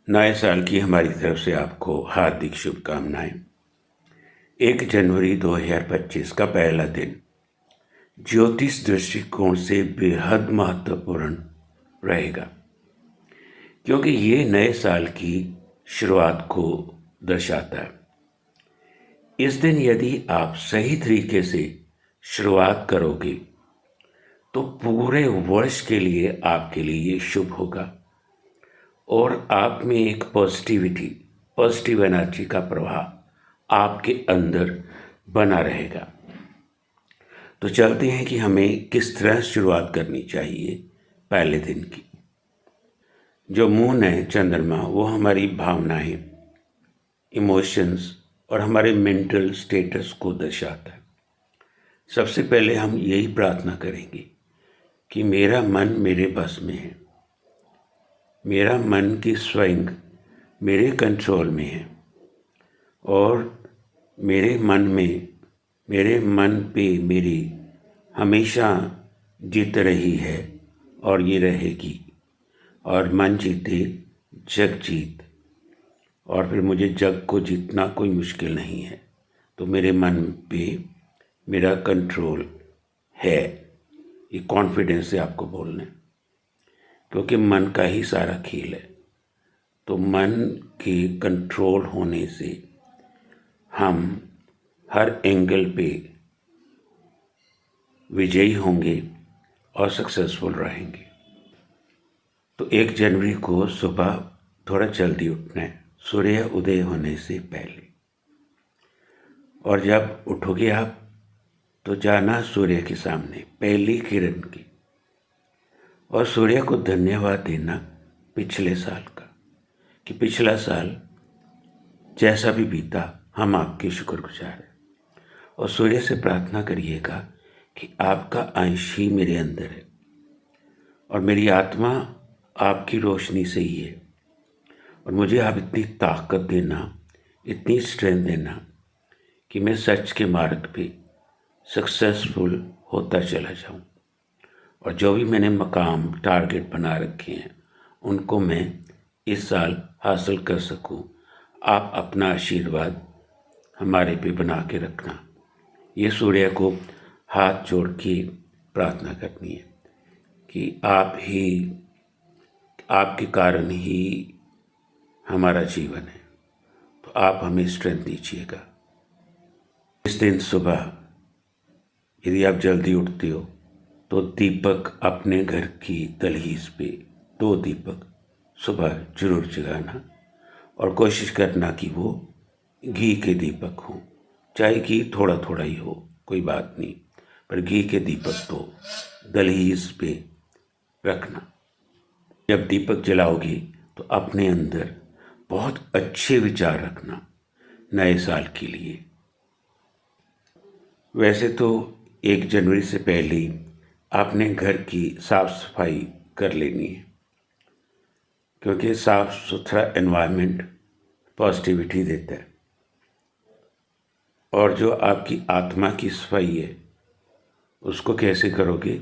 नए साल की हमारी तरफ से आपको हार्दिक शुभकामनाएं। 1 जनवरी 2025 का पहला दिन ज्योतिष दृष्टिकोण से बेहद महत्वपूर्ण रहेगा, क्योंकि ये नए साल की शुरुआत को दर्शाता है। इस दिन यदि आप सही तरीके से शुरुआत करोगे तो पूरे वर्ष के लिए आपके लिए ये शुभ होगा और आप में एक पॉजिटिव एनर्जी का प्रवाह आपके अंदर बना रहेगा। तो चलते हैं कि हमें किस तरह शुरुआत करनी चाहिए पहले दिन की। जो मून है, चंद्रमा, वो हमारी भावनाएं, इमोशंस और हमारे मेंटल स्टेटस को दर्शाता है। सबसे पहले हम यही प्रार्थना करेंगे कि मेरा मन मेरे बस में है, मेरा मन की स्विंग मेरे कंट्रोल में है और मेरे मन पे मेरी हमेशा जीत रही है और ये रहेगी। और मन जीते जग जीत, और फिर मुझे जग को जीतना कोई मुश्किल नहीं है। तो मेरे मन पे मेरा कंट्रोल है, ये कॉन्फिडेंस से आपको बोलना है, क्योंकि मन का ही सारा खेल है। तो मन के कंट्रोल होने से हम हर एंगल पे विजयी होंगे और सक्सेसफुल रहेंगे। तो 1 जनवरी को सुबह थोड़ा जल्दी उठना है, सूर्य उदय होने से पहले। और जब उठोगे आप तो जाना सूर्य के सामने पहली किरण की, और सूर्य को धन्यवाद देना पिछले साल का, कि पिछला साल जैसा भी बीता हम आपके शुक्रगुजार हैं। और सूर्य से प्रार्थना करिएगा कि आपका अंश ही मेरे अंदर है और मेरी आत्मा आपकी रोशनी से ही है, और मुझे आप इतनी ताकत देना, इतनी स्ट्रेंथ देना कि मैं सच के मार्ग पे सक्सेसफुल होता चला जाऊं, और जो भी मैंने मकाम टारगेट बना रखे हैं उनको मैं इस साल हासिल कर सकूं। आप अपना आशीर्वाद हमारे पे बना के रखना। ये सूर्य को हाथ जोड़ के प्रार्थना करनी है कि आपके कारण ही हमारा जीवन है, तो आप हमें स्ट्रेंथ दीजिएगा। इस दिन सुबह यदि आप जल्दी उठते हो तो दीपक अपने घर की दहलीज पे 2 दीपक सुबह जरूर जगाना, और कोशिश करना कि वो घी के दीपक हों। चाहे घी थोड़ा थोड़ा ही हो, कोई बात नहीं, पर घी के दीपक तो दहलीज पे रखना। जब दीपक जलाओगी तो अपने अंदर बहुत अच्छे विचार रखना नए साल के लिए। वैसे तो 1 जनवरी से पहले ही आपने घर की साफ सफाई कर लेनी है, क्योंकि साफ सुथरा एनवायरनमेंट पॉजिटिविटी देता है। और जो आपकी आत्मा की सफाई है उसको कैसे करोगे?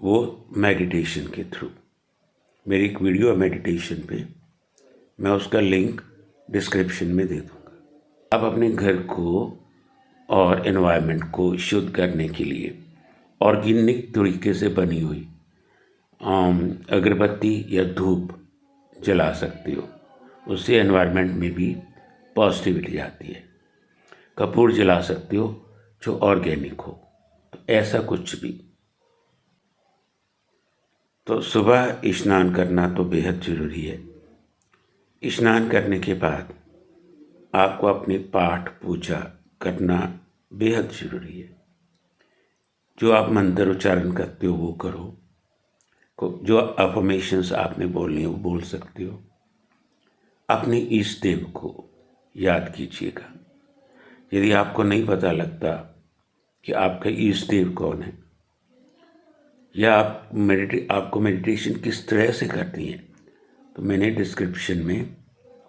वो मेडिटेशन के थ्रू। मेरी एक वीडियो है मेडिटेशन पे, मैं उसका लिंक डिस्क्रिप्शन में दे दूँगा। आप अपने घर को और एनवायरनमेंट को शुद्ध करने के लिए ऑर्गेनिक तरीके से बनी हुई अगरबत्ती या धूप जला सकते हो, उससे एनवायरनमेंट में भी पॉजिटिविटी आती है। कपूर जला सकते हो जो ऑर्गेनिक हो, तो ऐसा कुछ भी। तो सुबह स्नान करना तो बेहद ज़रूरी है। स्नान करने के बाद आपको अपनी पाठ पूजा करना बेहद ज़रूरी है। जो आप मंत्र उच्चारण करते हो वो करो, जो अफर्मेशंस आपने बोलनी है वो बोल सकते हो। अपने इष्ट देव को याद कीजिएगा। यदि आपको नहीं पता लगता कि आपका इष्ट देव कौन है, या आपको मेडिटेशन किस तरह से करनी है, तो मैंने डिस्क्रिप्शन में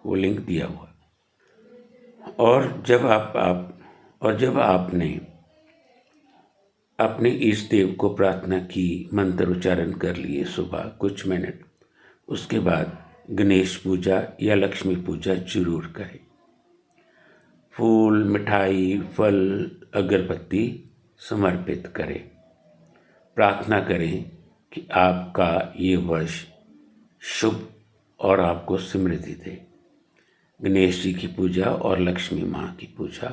वो लिंक दिया हुआ। और जब आपने अपने इष्ट देव को प्रार्थना की, मंत्र उच्चारण कर लिए सुबह कुछ मिनट, उसके बाद गणेश पूजा या लक्ष्मी पूजा जरूर करें। फूल, मिठाई, फल, अगरबत्ती समर्पित करें। प्रार्थना करें कि आपका ये वर्ष शुभ और आपको समृद्धि दे। गणेश जी की पूजा और लक्ष्मी माँ की पूजा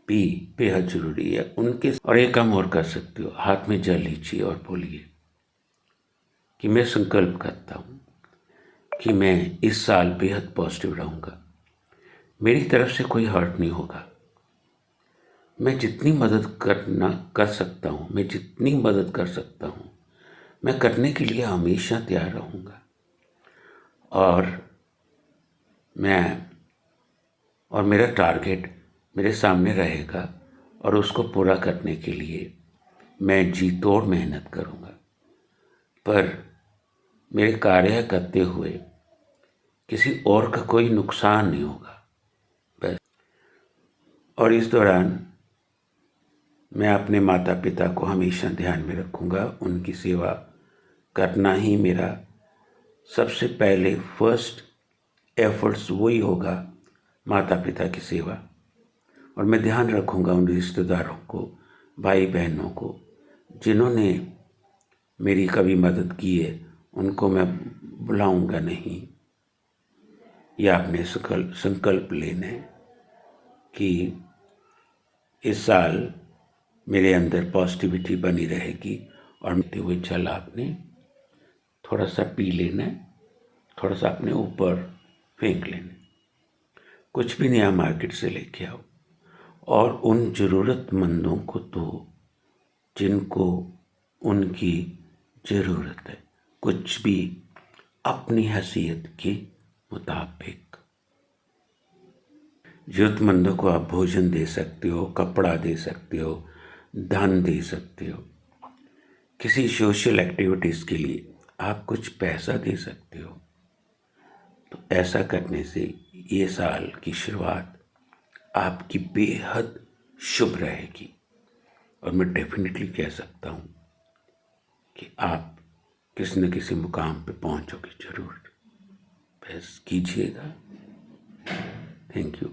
भी बेहद जरूरी है उनके। और एक काम और कर सकते हो, हाथ में जल लीजिए और बोलिए कि मैं संकल्प करता हूँ कि मैं इस साल बेहद पॉजिटिव रहूँगा, मेरी तरफ से कोई हर्ट नहीं होगा, मैं जितनी मदद कर सकता हूँ, मैं जितनी मदद कर सकता हूँ मैं करने के लिए हमेशा तैयार रहूँगा, और मेरा टारगेट मेरे सामने रहेगा और उसको पूरा करने के लिए मैं जी तोड़ मेहनत करूँगा। पर मेरे कार्य करते हुए किसी और का कोई नुकसान नहीं होगा बस। और इस दौरान मैं अपने माता पिता को हमेशा ध्यान में रखूँगा, उनकी सेवा करना ही मेरा सबसे पहले फर्स्ट एफर्ट्स वही होगा, माता पिता की सेवा। और मैं ध्यान रखूँगा उन रिश्तेदारों को, भाई बहनों को जिन्होंने मेरी कभी मदद की है, उनको मैं बुलाऊंगा नहीं। या अपने संकल्प लेना है कि इस साल मेरे अंदर पॉजिटिविटी बनी रहेगी। और मिलते हुए जल आपने थोड़ा सा पी लेना है, थोड़ा सा अपने ऊपर फेंक लेना है। कुछ भी नया मार्केट से लेके आओ और उन ज़रूरतमंदों को दो जिनको उनकी ज़रूरत है। कुछ भी अपनी हैसियत के मुताबिक। ज़रूरतमंदों को आप भोजन दे सकते हो, कपड़ा दे सकते हो, धन दे सकते हो। किसी सोशल एक्टिविटीज़ के लिए आप कुछ पैसा दे सकते हो। तो ऐसा करने से ये साल की शुरुआत आपकी बेहद शुभ रहेगी। और मैं डेफिनेटली कह सकता हूँ कि आप किसी न किसी मुकाम पे पहुँचोगे ज़रूर। बस कीजिएगा। Thank you.